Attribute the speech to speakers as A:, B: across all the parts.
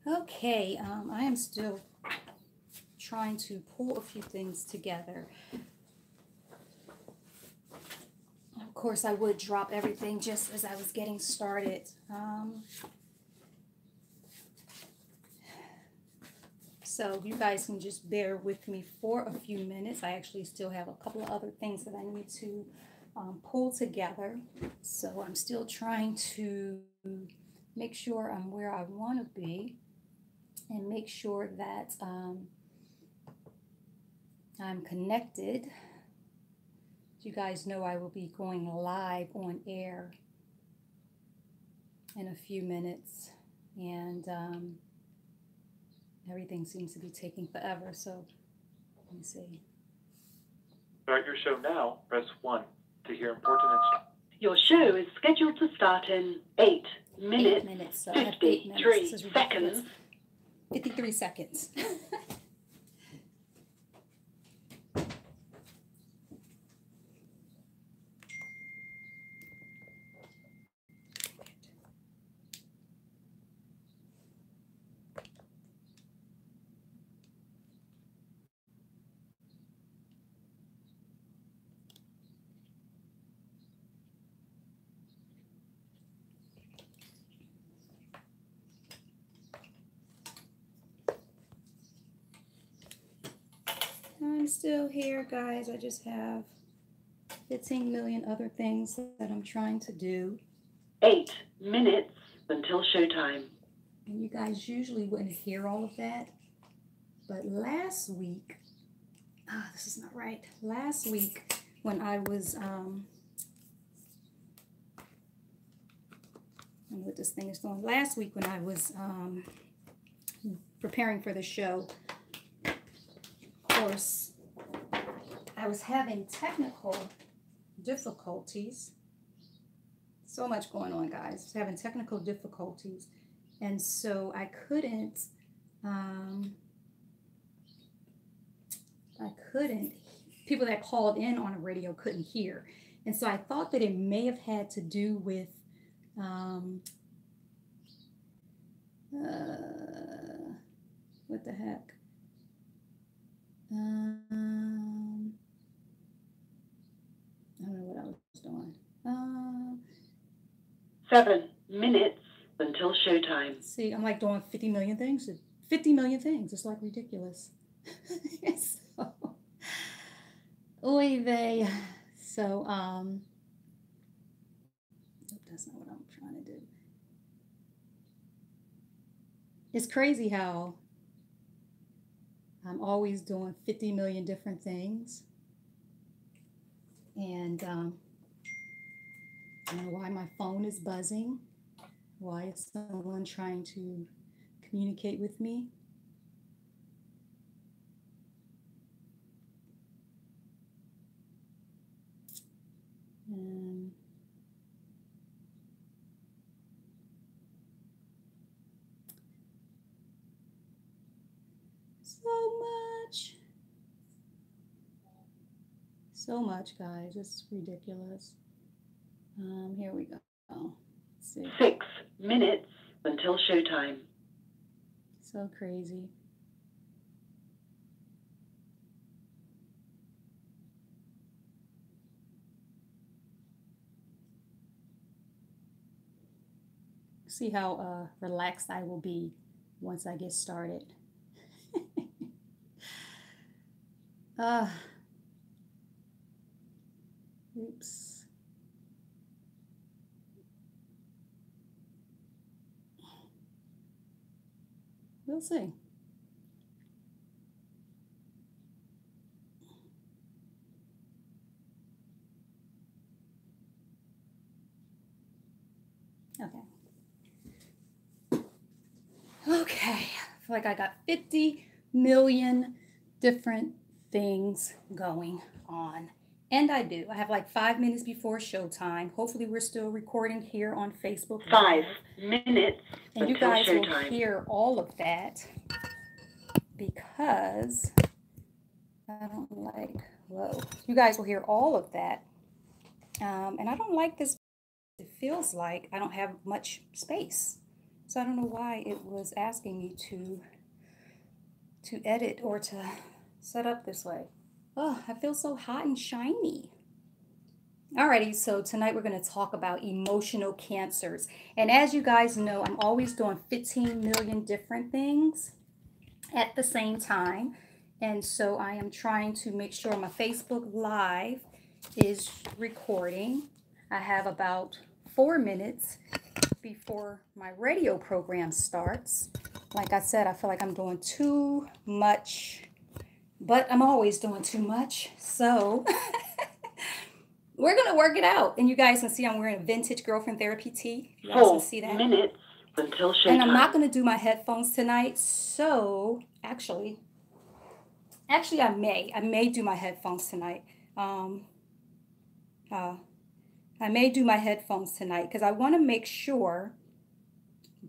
A: Okay, I am still trying to pull a few things together. Of course, I would drop everything just as I was getting started. So you guys can just bear with me for a few minutes. I actually still have a couple of other things that I need to pull together. So I'm still trying to make sure I'm where I want to be and make sure that I'm connected. You guys know I will be going live on air in a few minutes, and everything seems to be taking forever. So let me see.
B: Start your show now. Press 1 to hear important instructions.
C: Your show is scheduled to start in 8 minutes,
A: 8 minutes. So
C: 53 seconds.
A: 53 seconds. I'm still here, guys. I just have 15 million other things that I'm trying to do.
C: 8 minutes until showtime.
A: And you guys usually wouldn't hear all of that. But last week, this is not right. Last week, when I was, I don't know what this thing is doing. Last week, when I was preparing for the show, of course, I was having technical difficulties. So much going on, guys. I was having technical difficulties. And so I couldn't, people that called in on a radio couldn't hear. And so I thought that it may have had to do with, what the heck? I don't know what I was doing.
C: 7 minutes until showtime.
A: See, I'm like doing 50 million things. 50 million things. It's like ridiculous. So, oy vey. So, that's not what I'm trying to do. It's crazy how I'm always doing 50 million different things. And I don't know why my phone is buzzing. Why is someone trying to communicate with me? So much, guys. It's ridiculous. Here we go. Let's see.
C: 6 minutes until showtime.
A: So crazy. See how relaxed I will be once I get started. Oops. We'll see. Okay, I feel like I got 50 million different things going on. And I do. I have like 5 minutes before showtime. Hopefully we're still recording here on Facebook.
C: 5 minutes
A: and you
C: until
A: guys
C: showtime.
A: will hear all of that because I don't like, whoa. You guys will hear all of that. And I don't like this. It feels like I don't have much space. So I don't know why it was asking me to edit or to set up this way. Oh, I feel so hot and shiny. Alrighty, so tonight we're going to talk about emotional cancers. And as you guys know, I'm always doing 15 million different things at the same time. And so I am trying to make sure my Facebook Live is recording. I have about 4 minutes before my radio program starts. Like I said, I feel like I'm doing too much, but I'm always doing too much. So we're going to work it out. And you guys can see I'm wearing a vintage girlfriend therapy tee. You guys can see that.
C: 4 minutes until showtime.
A: And I'm not going to do my headphones tonight. So actually I may do my headphones tonight. I may do my headphones tonight because I want to make sure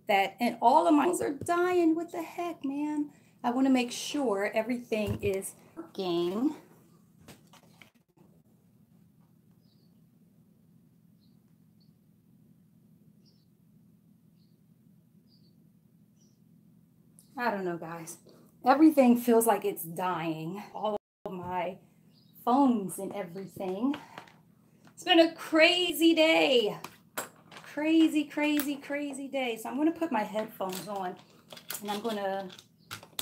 A: that, and all of mine are dying. What the heck, man? I want to make sure everything is working. I don't know, guys. Everything feels like it's dying. All of my phones and everything. It's been a crazy day. Crazy, crazy, crazy day. So I'm going to put my headphones on and I'm going to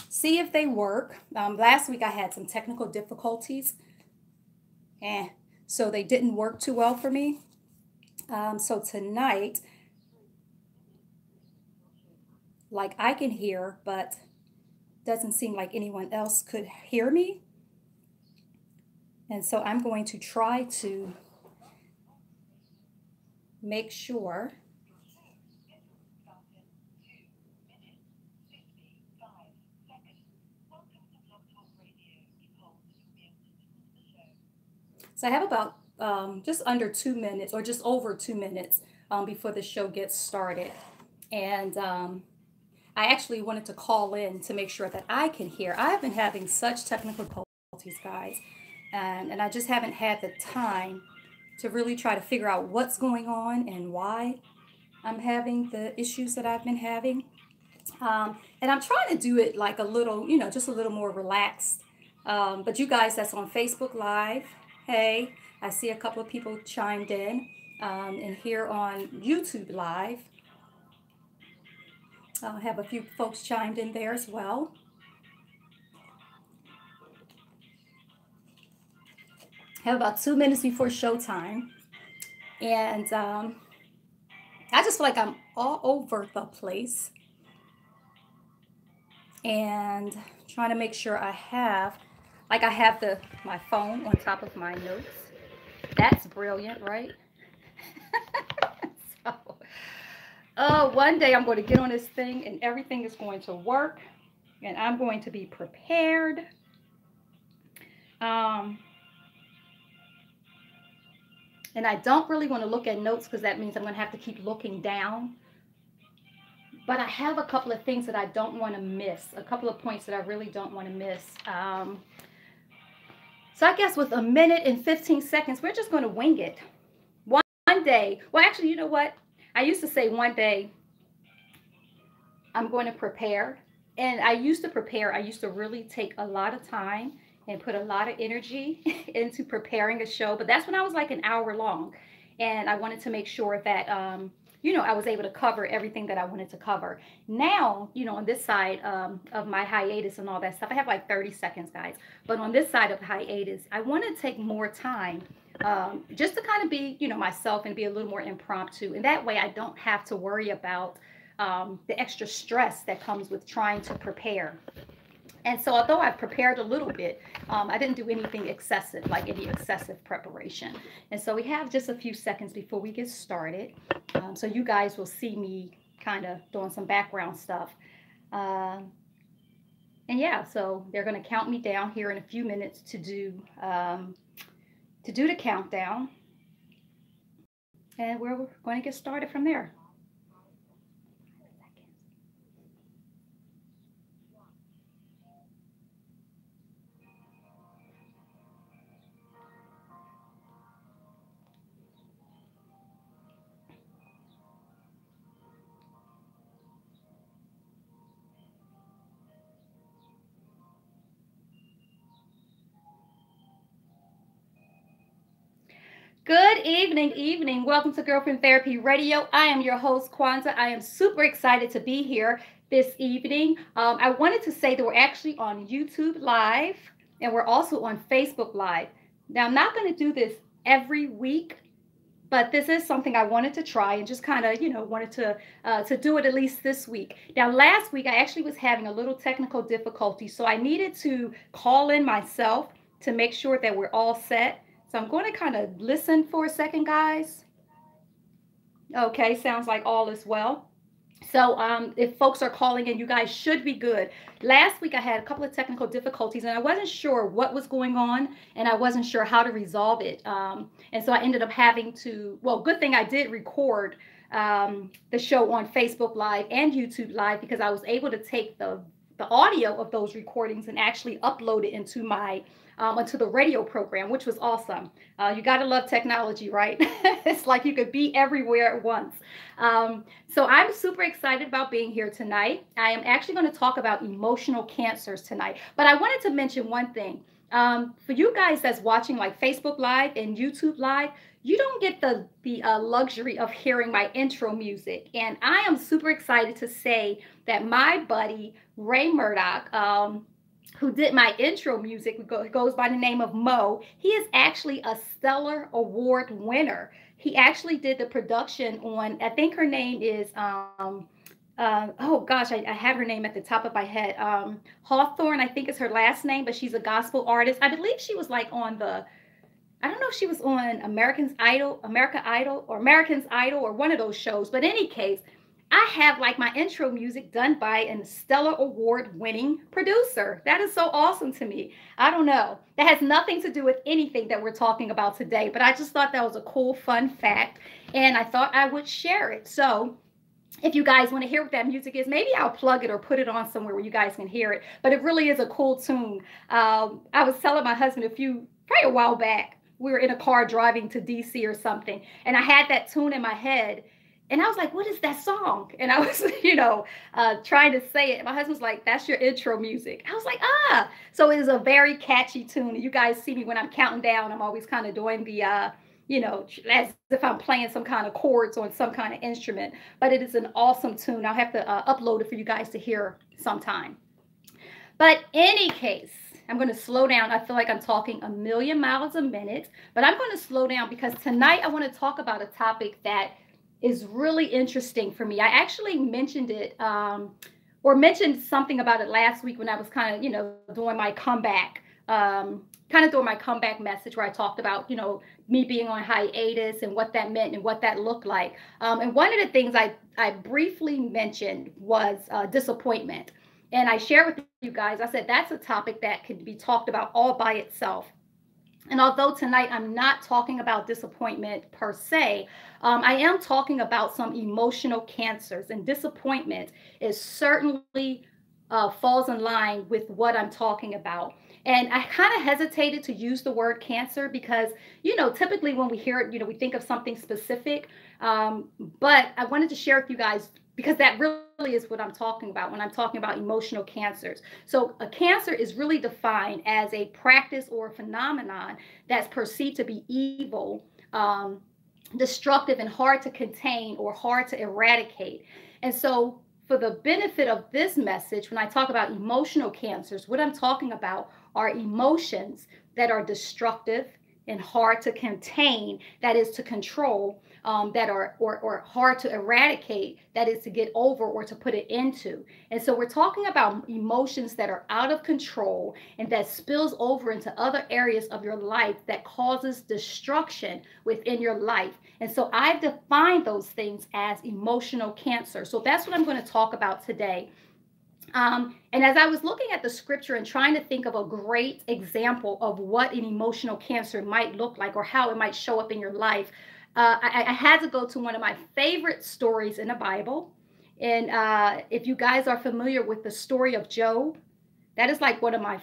A: see if they work. Last week I had some technical difficulties. So they didn't work too well for me. So tonight, like I can hear, but doesn't seem like anyone else could hear me. And so I'm going to try to make sure so I have about just under 2 minutes or just over 2 minutes before the show gets started. And I actually wanted to call in to make sure that I can hear. I've been having such technical difficulties, guys, and I just haven't had the time to really try to figure out what's going on and why I'm having the issues that I've been having. And I'm trying to do it like a little, just a little more relaxed. But you guys that's on Facebook Live, hey, I see a couple of people chimed in. And here on YouTube Live, I have a few folks chimed in there as well. I have about 2 minutes before showtime. And I just feel like I'm all over the place. And trying to make sure I have my phone on top of my notes. That's brilliant, right? So, one day I'm going to get on this thing and everything is going to work and I'm going to be prepared. And I don't really want to look at notes because that means I'm going to have to keep looking down. But I have a couple of things that I don't want to miss, a couple of points that I really don't want to miss. So I guess with 1 minute and 15 seconds, we're just going to wing it. One day, well, actually, you know what? I used to say one day I'm going to prepare. And I used to really take a lot of time and put a lot of energy into preparing a show. But that's when I was like an hour long. And I wanted to make sure that, I was able to cover everything that I wanted to cover. Now, on this side of my hiatus and all that stuff, I have like 30 seconds, guys. But on this side of hiatus, I want to take more time just to kind of be, myself and be a little more impromptu. And that way I don't have to worry about the extra stress that comes with trying to prepare. And so although I've prepared a little bit, I didn't do anything excessive, like any excessive preparation. And so we have just a few seconds before we get started. So you guys will see me kind of doing some background stuff. And yeah, so they're going to count me down here in a few minutes to do the countdown. And we're going to get started from there. Evening. Welcome to Girlfriend Therapy Radio. I am your host, Kwanzaa. I am super excited to be here this evening. I wanted to say that we're actually on YouTube Live and we're also on Facebook Live. Now, I'm not going to do this every week, but this is something I wanted to try and just kind of, wanted to do it at least this week. Now, last week, I actually was having a little technical difficulty, so I needed to call in myself to make sure that we're all set. So I'm going to kind of listen for a second, guys. Okay, sounds like all is well. So if folks are calling in, you guys should be good. Last week I had a couple of technical difficulties and I wasn't sure what was going on and I wasn't sure how to resolve it. And so I ended up having to, well, good thing I did record the show on Facebook Live and YouTube Live because I was able to take the audio of those recordings and actually upload it into my onto the radio program, which was awesome. You got to love technology, right? It's like you could be everywhere at once. So I'm super excited about being here tonight. I am actually going to talk about emotional cancers tonight, but I wanted to mention one thing. For you guys that's watching like Facebook Live and YouTube Live, you don't get the luxury of hearing my intro music. And I am super excited to say that my buddy, Ray Murdoch, who did my intro music, goes by the name of Mo. He is actually a Stellar Award winner. He actually did the production on, I think her name is, oh gosh, I had her name at the top of my head. Hawthorne, I think is her last name, but she's a gospel artist. I believe she was like on I don't know if she was on American Idol, or one of those shows. But in any case, I have like my intro music done by a Stellar Award winning producer. That is so awesome to me. I don't know. That has nothing to do with anything that we're talking about today, but I just thought that was a cool, fun fact. And I thought I would share it. So if you guys want to hear what that music is, maybe I'll plug it or put it on somewhere where you guys can hear it. But it really is a cool tune. I was telling my husband probably a while back, we were in a car driving to DC or something, and I had that tune in my head. And I was like, what is that song? And I was, trying to say it. My husband's like, that's your intro music. I was like, ah. So it is a very catchy tune. You guys see me when I'm counting down. I'm always kind of doing the, as if I'm playing some kind of chords on some kind of instrument. But it is an awesome tune. I'll have to upload it for you guys to hear sometime. But any case, I'm going to slow down. I feel like I'm talking a million miles a minute. But I'm going to slow down because tonight I want to talk about a topic that is really interesting for me. I actually mentioned it or mentioned something about it last week when I was kind of, doing my comeback, doing my comeback message where I talked about, me being on hiatus and what that meant and what that looked like. And one of the things I briefly mentioned was disappointment. And I shared with you guys, I said, that's a topic that could be talked about all by itself. And although tonight I'm not talking about disappointment per se, I am talking about some emotional cancers, and disappointment is certainly falls in line with what I'm talking about. And I kind of hesitated to use the word cancer because, typically when we hear it, we think of something specific. But I wanted to share with you guys because that really is what I'm talking about when I'm talking about emotional cancers. So a cancer is really defined as a practice or a phenomenon that's perceived to be evil, destructive, and hard to contain or hard to eradicate. And so for the benefit of this message, when I talk about emotional cancers, what I'm talking about are emotions that are destructive and hard to contain, that is to control, that are or hard to eradicate, that is to get over or to put it into. And so we're talking about emotions that are out of control and that spills over into other areas of your life that causes destruction within your life. And so I've defined those things as emotional cancer. So that's what I'm going to talk about today. And as I was looking at the scripture and trying to think of a great example of what an emotional cancer might look like or how it might show up in your life, I had to go to one of my favorite stories in the Bible. And if you guys are familiar with the story of Job, that is like one of my,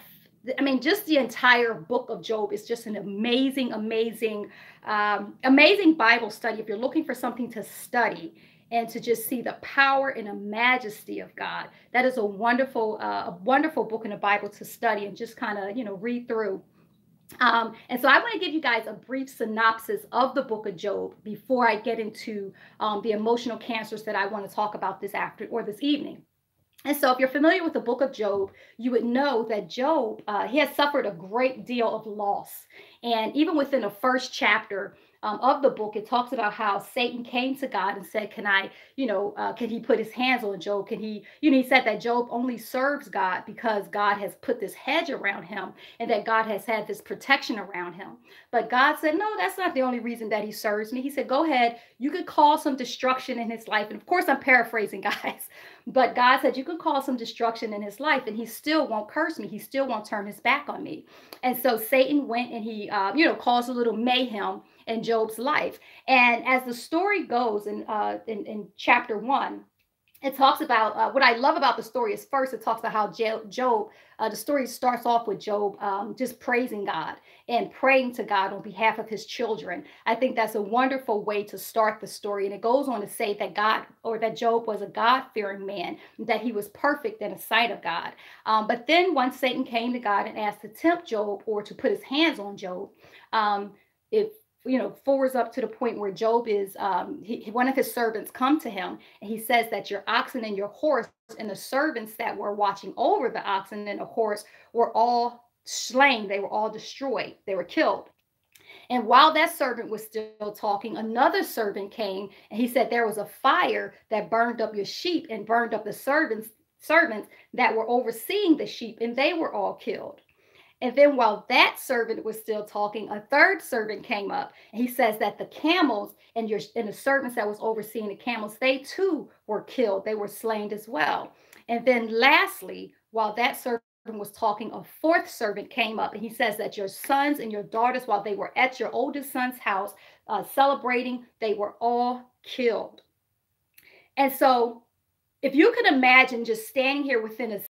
A: just the entire book of Job is just an amazing, amazing Bible study. If you're looking for something to study and to just see the power and the majesty of God, that is a wonderful book in the Bible to study and just kind of, read through. And so I want to give you guys a brief synopsis of the book of Job before I get into the emotional cancers that I want to talk about this after or this evening. And so, if you're familiar with the book of Job, you would know that Job, he has suffered a great deal of loss. And even within the first chapter of the book, it talks about how Satan came to God and said, can I, can he put his hands on Job? Can he, he said that Job only serves God because God has put this hedge around him and that God has had this protection around him. But God said, no, that's not the only reason that he serves me. He said, go ahead, you could cause some destruction in his life. And of course, I'm paraphrasing, guys. But God said, you can cause some destruction in his life and he still won't curse me. He still won't turn his back on me. And so Satan went and he, caused a little mayhem in Job's life. And as the story goes in chapter 1, it talks about what I love about the story is first, it talks about how Job, the story starts off with Job just praising God and praying to God on behalf of his children. I think that's a wonderful way to start the story. And it goes on to say that that Job was a God-fearing man, that he was perfect in the sight of God. But then once Satan came to God and asked to tempt Job or to put his hands on Job, it forwards up to the point where Job is, one of his servants come to him and he says that your oxen and your horse and the servants that were watching over the oxen and the horse were all slain. They were all destroyed. They were killed. And while that servant was still talking, another servant came and he said there was a fire that burned up your sheep and burned up the servants that were overseeing the sheep, and they were all killed. And then while that servant was still talking, a third servant came up and he says that the camels and the servants that was overseeing the camels, they too were killed. They were slain as well. And then lastly, while that servant was talking, a fourth servant came up and he says that your sons and your daughters, while they were at your oldest son's house celebrating, they were all killed. And so if you could imagine just standing here within